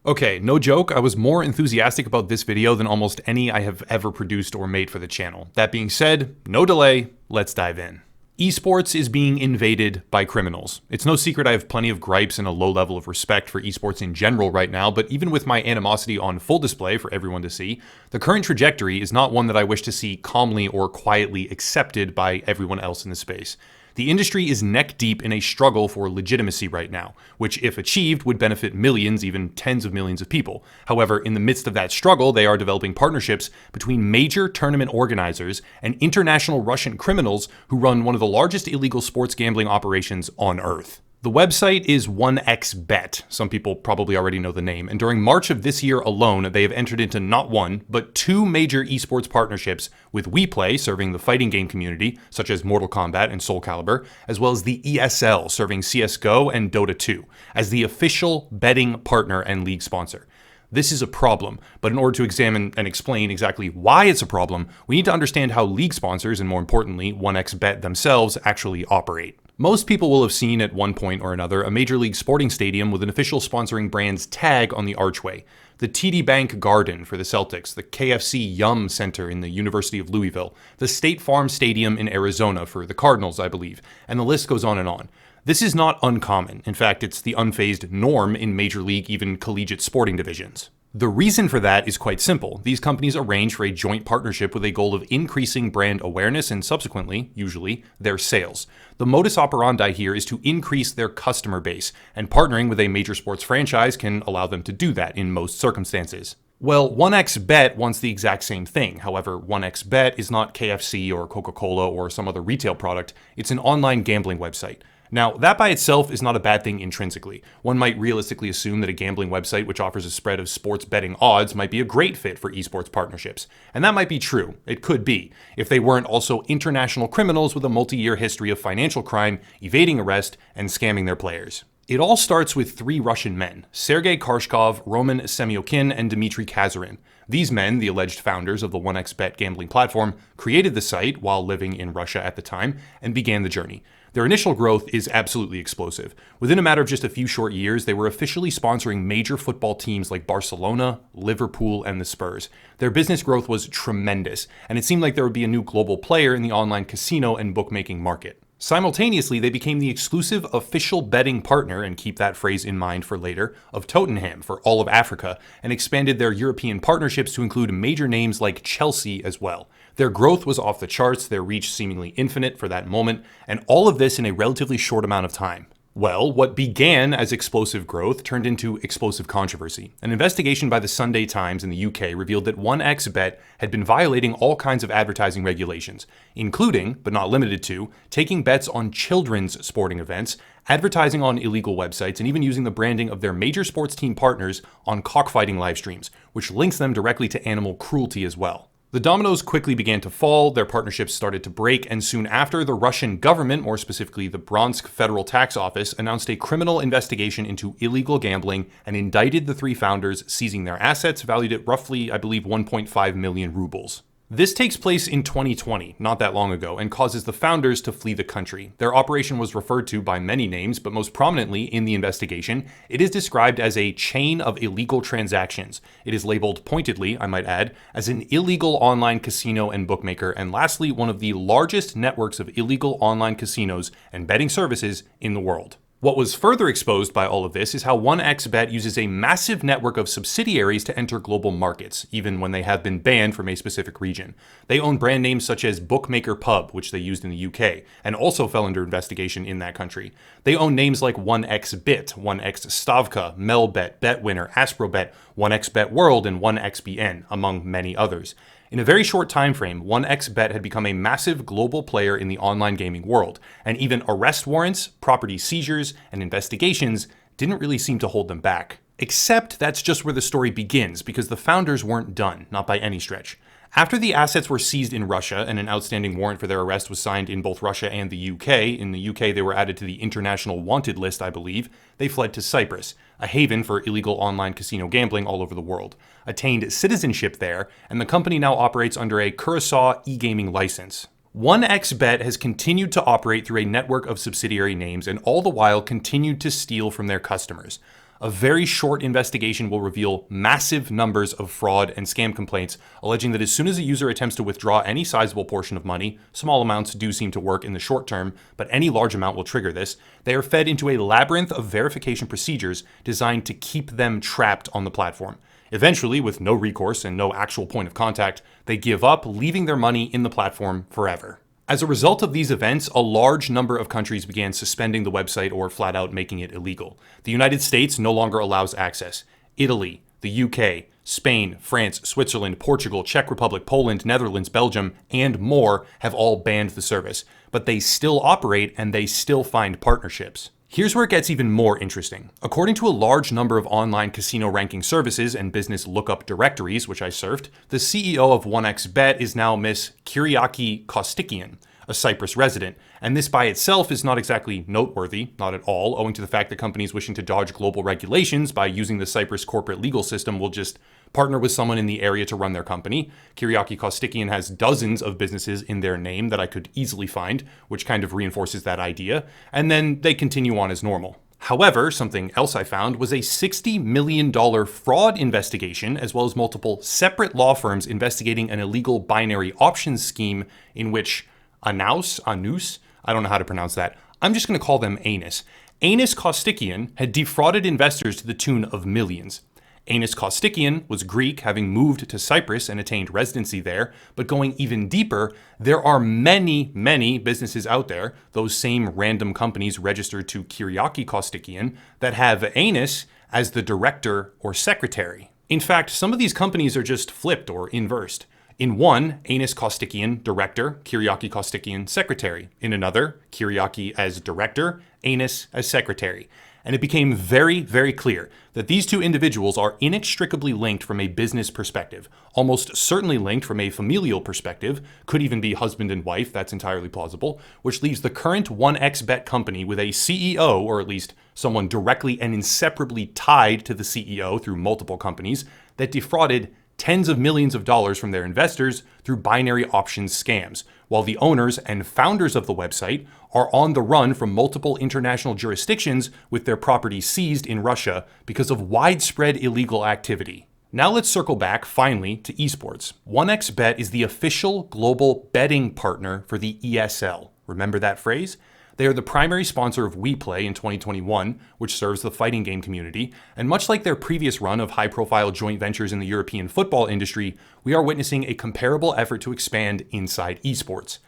Okay, no joke, I was more enthusiastic about this video than almost any I have ever produced or made for the channel. That being said, no delay, let's dive in. Esports is being invaded by criminals. It's no secret I have plenty of gripes and a low level of respect for esports in general right now, but even with my animosity on full display for everyone to see, the current trajectory is not one that I wish to see calmly or quietly accepted by everyone else in the space. The industry is neck deep in a struggle for legitimacy right now, which if achieved would benefit millions, even tens of millions of people. However, in the midst of that struggle, they are developing partnerships between major tournament organizers and international Russian criminals who run one of the largest illegal sports gambling operations on Earth. The website is 1xBet. Some people probably already know the name. And during March of this year alone, they have entered into not one, but two major esports partnerships with Weplay, serving the fighting game community, such as Mortal Kombat and Soul Calibur, as well as the ESL, serving CSGO and Dota 2, as the official betting partner and league sponsor. This is a problem, but in order to examine and explain exactly why it's a problem, we need to understand how league sponsors, and more importantly, 1xBet themselves, actually operate. Most people will have seen at one point or another a Major League sporting stadium with an official sponsoring brand's tag on the archway. The TD Bank Garden for the Celtics, the KFC Yum Center in the University of Louisville, the State Farm Stadium in Arizona for the Cardinals, I believe, and the list goes on and on. This is not uncommon. In fact, it's the unfazed norm in Major League, even collegiate sporting divisions. The reason for that is quite simple. These companies arrange for a joint partnership with a goal of increasing brand awareness and subsequently, usually, their sales. The modus operandi here is to increase their customer base, and partnering with a major sports franchise can allow them to do that in most circumstances. Well, 1xBet wants the exact same thing. However, 1xBet is not KFC or Coca-Cola or some other retail product. It's an online gambling website. Now, that by itself is not a bad thing intrinsically. One might realistically assume that a gambling website which offers a spread of sports betting odds might be a great fit for esports partnerships. And that might be true. It could be, if they weren't also international criminals with a multi-year history of financial crime, evading arrest, and scamming their players. It all starts with three Russian men, Sergei Korshkov, Roman Semyokin, and Dmitry Kazarin. These men, the alleged founders of the 1xBet gambling platform, created the site while living in Russia at the time and began the journey. Their initial growth is absolutely explosive. Within a matter of just a few short years, they were officially sponsoring major football teams like Barcelona, Liverpool, and the Spurs. Their business growth was tremendous, and it seemed like there would be a new global player in the online casino and bookmaking market. Simultaneously, they became the exclusive official betting partner, and keep that phrase in mind for later, of Tottenham for all of Africa, and expanded their European partnerships to include major names like Chelsea as well. Their growth was off the charts, their reach seemingly infinite for that moment, and all of this in a relatively short amount of time. Well, what began as explosive growth turned into explosive controversy. An investigation by the Sunday Times in the UK revealed that 1xBet had been violating all kinds of advertising regulations, including, but not limited to, taking bets on children's sporting events, advertising on illegal websites, and even using the branding of their major sports team partners on cockfighting live streams, which links them directly to animal cruelty as well. The dominoes quickly began to fall, their partnerships started to break, and soon after, the Russian government, more specifically the Bronsk Federal Tax Office, announced a criminal investigation into illegal gambling and indicted the three founders, seizing their assets valued at roughly, I believe, 1.5 million rubles. This takes place in 2020, not that long ago, and causes the founders to flee the country. Their operation was referred to by many names, but most prominently in the investigation, it is described as a chain of illegal transactions. It is labeled pointedly, I might add, as an illegal online casino and bookmaker, and lastly, one of the largest networks of illegal online casinos and betting services in the world. What was further exposed by all of this is how 1xBet uses a massive network of subsidiaries to enter global markets, even when they have been banned from a specific region. They own brand names such as Bookmaker Pub, which they used in the UK, and also fell under investigation in that country. They own names like 1xBit, 1xStavka, Melbet, Betwinner, Asprobet, 1xBet World, and 1xBN, among many others. In a very short time frame, 1xBet had become a massive global player in the online gaming world, and even arrest warrants, property seizures, and investigations didn't really seem to hold them back. Except that's just where the story begins, because the founders weren't done, not by any stretch. After the assets were seized in Russia and an outstanding warrant for their arrest was signed in both Russia and the UK, in the UK they were added to the international wanted list, I believe, they fled to Cyprus, a haven for illegal online casino gambling all over the world, attained citizenship there, and the company now operates under a Curaçao e-gaming license. 1xBet has continued to operate through a network of subsidiary names and all the while continued to steal from their customers. A very short investigation will reveal massive numbers of fraud and scam complaints, alleging that as soon as a user attempts to withdraw any sizable portion of money, small amounts do seem to work in the short term, but any large amount will trigger this, they are fed into a labyrinth of verification procedures designed to keep them trapped on the platform. Eventually, with no recourse and no actual point of contact, they give up, leaving their money in the platform forever. As a result of these events, a large number of countries began suspending the website or flat out making it illegal. The United States no longer allows access. Italy, the UK, Spain, France, Switzerland, Portugal, Czech Republic, Poland, Netherlands, Belgium, and more have all banned the service. But they still operate and they still find partnerships. Here's where it gets even more interesting. According to a large number of online casino ranking services and business lookup directories, which I surfed, the CEO of 1xBet is now Miss Kyriaki Kostikian, a Cyprus resident, and this by itself is not exactly noteworthy, not at all, owing to the fact that companies wishing to dodge global regulations by using the Cyprus corporate legal system will just partner with someone in the area to run their company. Kyriaki Kostikian has dozens of businesses in their name that I could easily find, which kind of reinforces that idea, and then they continue on as normal. However, something else I found was a $60 million fraud investigation, as well as multiple separate law firms investigating an illegal binary options scheme in which Anus, I don't know how to pronounce that. I'm just going to call them Anus. Anus Kostikian had defrauded investors to the tune of millions. Anus Kostikian was Greek, having moved to Cyprus and attained residency there, but going even deeper, there are many, many businesses out there, those same random companies registered to Kyriaki Kostikian, that have Anus as the director or secretary. In fact, some of these companies are just flipped or inversed. In one, Anus Kostikian, director, Kyriaki Kostikian, secretary. In another, Kyriaki as director, Anus as secretary. And it became very, very clear that these two individuals are inextricably linked from a business perspective, almost certainly linked from a familial perspective, could even be husband and wife, that's entirely plausible, which leaves the current 1xBet company with a CEO, or at least someone directly and inseparably tied to the CEO through multiple companies, that defrauded tens of millions of dollars from their investors through binary options scams, while the owners and founders of the website are on the run from multiple international jurisdictions with their property seized in Russia because of widespread illegal activity. Now let's circle back, finally, to esports. 1xBet is the official global betting partner for the ESL. Remember that phrase? They are the primary sponsor of Weplay in 2021, which serves the fighting game community, and much like their previous run of high-profile joint ventures in the European football industry, we are witnessing a comparable effort to expand inside esports.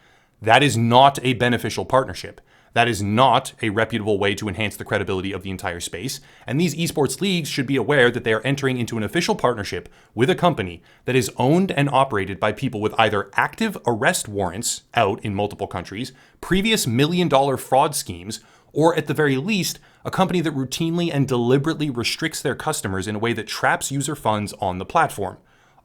That is not a beneficial partnership. That is not a reputable way to enhance the credibility of the entire space, and these esports leagues should be aware that they are entering into an official partnership with a company that is owned and operated by people with either active arrest warrants out in multiple countries, previous million-dollar fraud schemes, or at the very least, a company that routinely and deliberately restricts their customers in a way that traps user funds on the platform.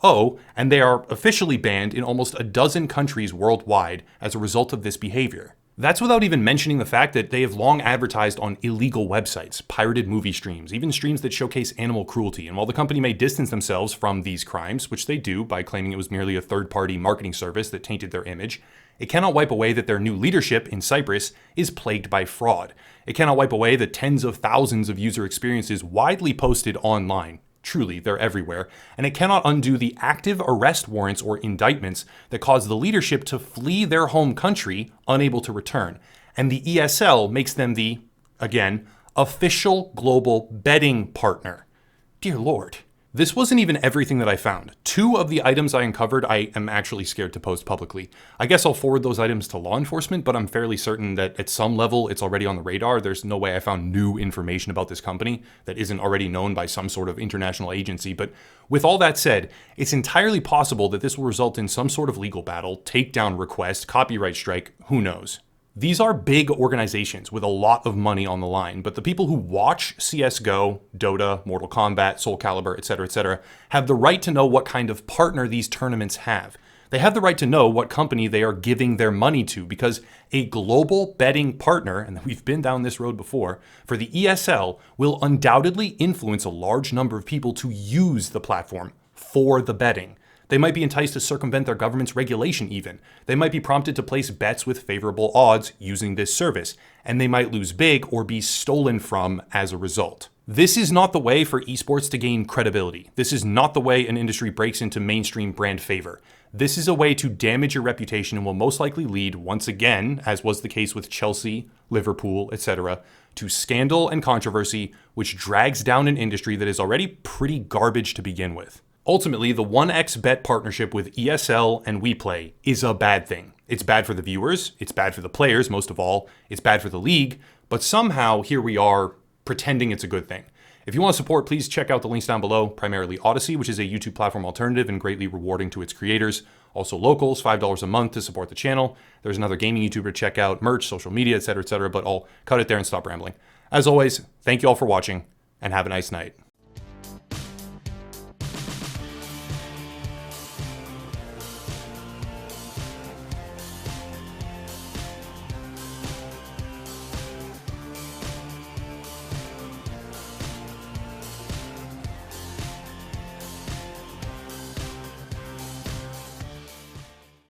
Oh, and they are officially banned in almost a dozen countries worldwide as a result of this behavior. That's without even mentioning the fact that they have long advertised on illegal websites, pirated movie streams, even streams that showcase animal cruelty. And while the company may distance themselves from these crimes, which they do by claiming it was merely a third-party marketing service that tainted their image, it cannot wipe away that their new leadership in Cyprus is plagued by fraud. It cannot wipe away the tens of thousands of user experiences widely posted online. Truly, they're everywhere, and it cannot undo the active arrest warrants or indictments that caused the leadership to flee their home country, unable to return. And the ESL makes them the, again, official global betting partner. Dear Lord. This wasn't even everything that I found. 2 of the items I uncovered I am actually scared to post publicly. I guess I'll forward those items to law enforcement, but I'm fairly certain that at some level it's already on the radar. There's no way I found new information about this company that isn't already known by some sort of international agency. But with all that said, it's entirely possible that this will result in some sort of legal battle, takedown request, copyright strike, who knows. These are big organizations with a lot of money on the line, but the people who watch CSGO, Dota, Mortal Kombat, Soul Calibur, etc., have the right to know what kind of partner these tournaments have. They have the right to know what company they are giving their money to, because a global betting partner, and we've been down this road before, for the ESL will undoubtedly influence a large number of people to use the platform for the betting. They might be enticed to circumvent their government's regulation even. They might be prompted to place bets with favorable odds using this service, and they might lose big or be stolen from as a result. This is not the way for esports to gain credibility. This is not the way an industry breaks into mainstream brand favor. This is a way to damage your reputation and will most likely lead, once again, as was the case with Chelsea, Liverpool, etc., to scandal and controversy, which drags down an industry that is already pretty garbage to begin with. Ultimately, the 1xBet partnership with ESL and Weplay is a bad thing. It's bad for the viewers, it's bad for the players, most of all, it's bad for the league, but somehow here we are pretending it's a good thing. If you want to support, please check out the links down below, primarily Odyssey, which is a YouTube platform alternative and greatly rewarding to its creators. Also Locals, $5 a month to support the channel. There's another gaming YouTuber to check out, merch, social media, etc., but I'll cut it there and stop rambling. As always, thank you all for watching, and have a nice night.